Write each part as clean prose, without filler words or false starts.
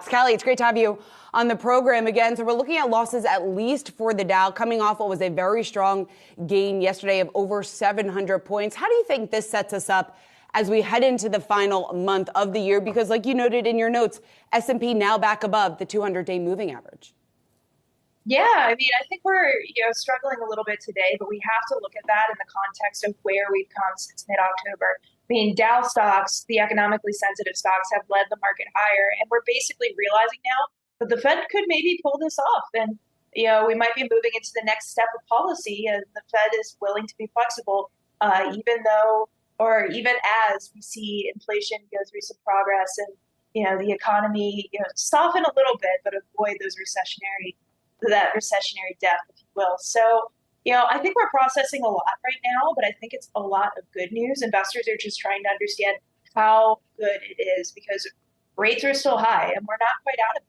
stocks. Callie, it's great to have you on the program again. So we're looking at losses at least for the Dow, coming off what was a very strong gain yesterday of over 700 points. How do you think this sets us up as we head into the final month of the year? Because like you noted in your notes, S&P now back above the 200-day moving average. Yeah, I mean, I think we're struggling a little bit today, but we have to look at that in the context of where we've come since mid-October. I mean, Dow stocks, the economically sensitive stocks, have led the market higher, and we're basically realizing now that the Fed could maybe pull this off, and we might be moving into the next step of policy, and the Fed is willing to be flexible, even though, or even as we see inflation go through some progress and the economy soften a little bit, but avoid that recessionary depth, if you will. So, I think we're processing a lot right now, but I think it's a lot of good news. Investors are just trying to understand how good it is because rates are still high and we're not quite out of it.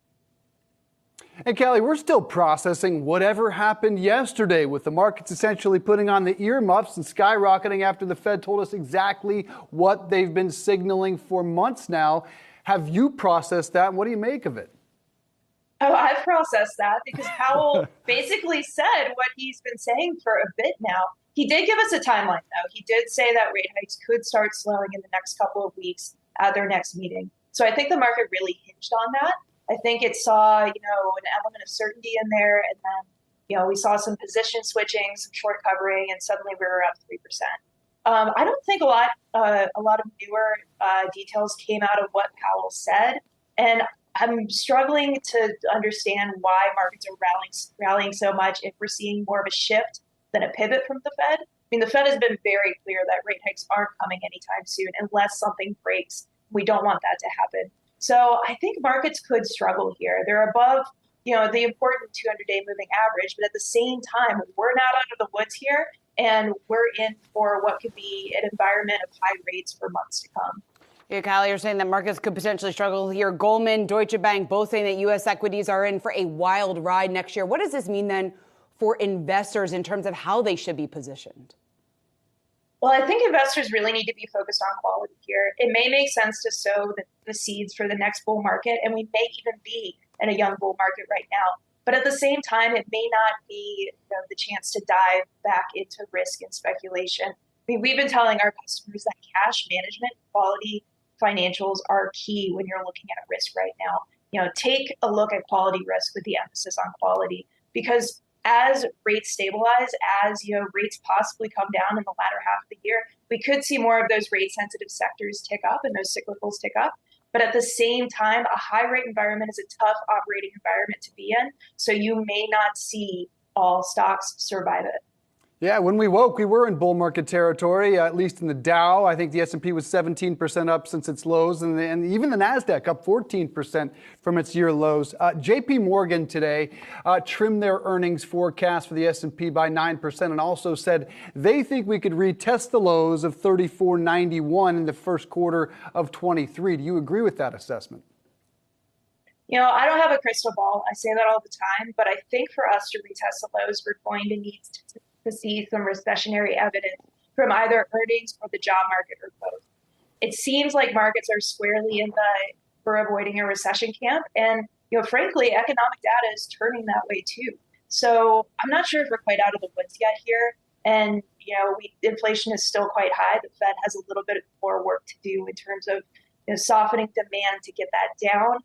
And Callie, we're still processing whatever happened yesterday with the markets essentially putting on the earmuffs and skyrocketing after the Fed told us exactly what they've been signaling for months now. Have you processed that? What do you make of it? Oh, I've processed that because Powell basically said what he's been saying for a bit now. He did give us a timeline, though. He did say that rate hikes could start slowing in the next couple of weeks at their next meeting. So I think the market really hinged on that. I think it saw, an element of certainty in there. And then, we saw some position switching, some short covering, and suddenly we were up 3%. I don't think a lot of newer details came out of what Powell said. And I'm struggling to understand why markets are rallying so much if we're seeing more of a shift than a pivot from the Fed. I mean, the Fed has been very clear that rate hikes aren't coming anytime soon unless something breaks. We don't want that to happen. So I think markets could struggle here. They're above, the important 200-day moving average, but at the same time, we're not out of the woods here, and we're in for what could be an environment of high rates for months to come. Yeah, Callie, you're saying that markets could potentially struggle here. Goldman, Deutsche Bank, both saying that U.S. equities are in for a wild ride next year. What does this mean then for investors in terms of how they should be positioned? Well, I think investors really need to be focused on quality here. It may make sense to sow the seeds for the next bull market, and we may even be in a young bull market right now. But at the same time, it may not be the chance to dive back into risk and speculation. I mean, we've been telling our customers that cash management, quality financials are key when you're looking at risk right now. Take a look at quality risk with the emphasis on quality, because as rates stabilize, as rates possibly come down in the latter half of the year, we could see more of those rate sensitive sectors tick up and those cyclicals tick up. But at the same time, a high rate environment is a tough operating environment to be in. So you may not see all stocks survive it. Yeah, when we woke, we were in bull market territory, at least in the Dow. I think the S&P was 17% up since its lows, and even the NASDAQ up 14% from its year lows. JP Morgan today trimmed their earnings forecast for the S&P by 9% and also said they think we could retest the lows of 34.91 in the first quarter of 23. Do you agree with that assessment? I don't have a crystal ball. I say that all the time, but I think for us to retest the lows, we're going to need to see some recessionary evidence from either earnings or the job market or both. It seems like markets are squarely in the for avoiding a recession camp. And, frankly, economic data is turning that way too. So I'm not sure if we're quite out of the woods yet here. And, inflation is still quite high. The Fed has a little bit more work to do in terms of softening demand to get that down.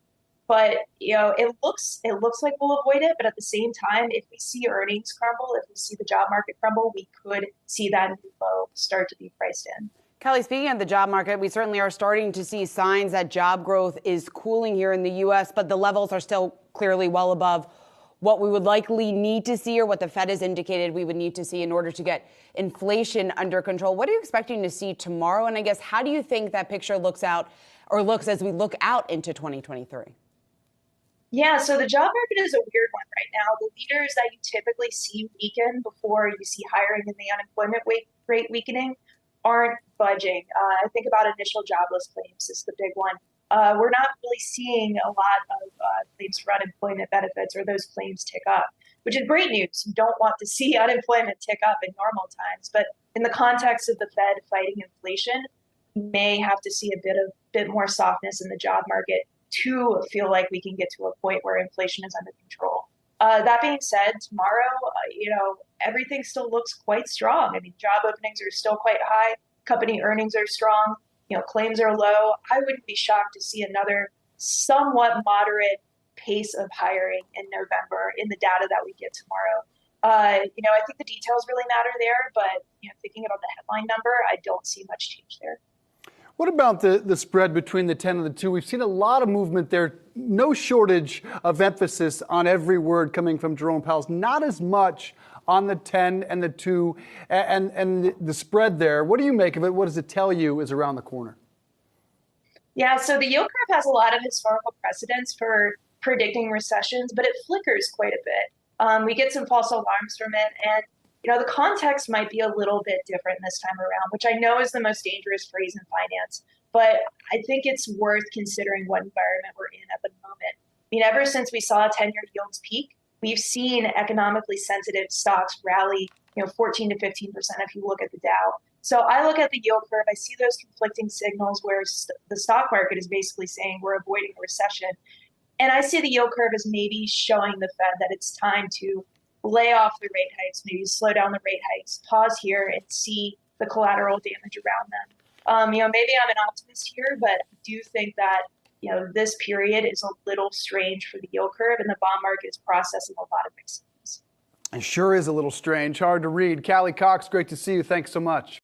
But, it looks like we'll avoid it. But at the same time, if we see earnings crumble, if we see the job market crumble, we could see that new low start to be priced in. Callie, speaking of the job market, we certainly are starting to see signs that job growth is cooling here in the U.S., but the levels are still clearly well above what we would likely need to see or what the Fed has indicated we would need to see in order to get inflation under control. What are you expecting to see tomorrow? And I guess, how do you think that picture looks as we look out into 2023? Yeah, so the job market is a weird one right now. The leaders that you typically see weaken before you see hiring and the unemployment rate weakening aren't budging. I think about initial jobless claims is the big one. We're not really seeing a lot of claims for unemployment benefits or those claims tick up, which is great news. You don't want to see unemployment tick up in normal times. But in the context of the Fed fighting inflation, you may have to see a bit more softness in the job market to feel like we can get to a point where inflation is under control. That being said, tomorrow, everything still looks quite strong. I mean, job openings are still quite high. Company earnings are strong. Claims are low. I wouldn't be shocked to see another somewhat moderate pace of hiring in November in the data that we get tomorrow. I think the details really matter there, but thinking about the headline number, I don't see much change there. What about the spread between the 10 and the 2? We've seen a lot of movement there. No shortage of emphasis on every word coming from Jerome Powell. Not as much on the 10 and the 2 and the spread there. What do you make of it? What does it tell you is around the corner? Yeah, so the yield curve has a lot of historical precedents for predicting recessions, but it flickers quite a bit. We get some false alarms from it, and the context might be a little bit different this time around, which I know is the most dangerous phrase in finance, but I think it's worth considering what environment we're in at the moment. I mean, ever since we saw 10-year yields peak, we've seen economically sensitive stocks rally, 14 to 15% if you look at the Dow. So I look at the yield curve, I see those conflicting signals where the stock market is basically saying we're avoiding a recession. And I see the yield curve as maybe showing the Fed that it's time to lay off the rate hikes, maybe slow down the rate hikes, pause here and see the collateral damage around them. Maybe I'm an optimist here, but I do think that, this period is a little strange for the yield curve, and the bond market is processing a lot of mixed signals. It sure is a little strange, hard to read. Callie Cox, great to see you. Thanks so much.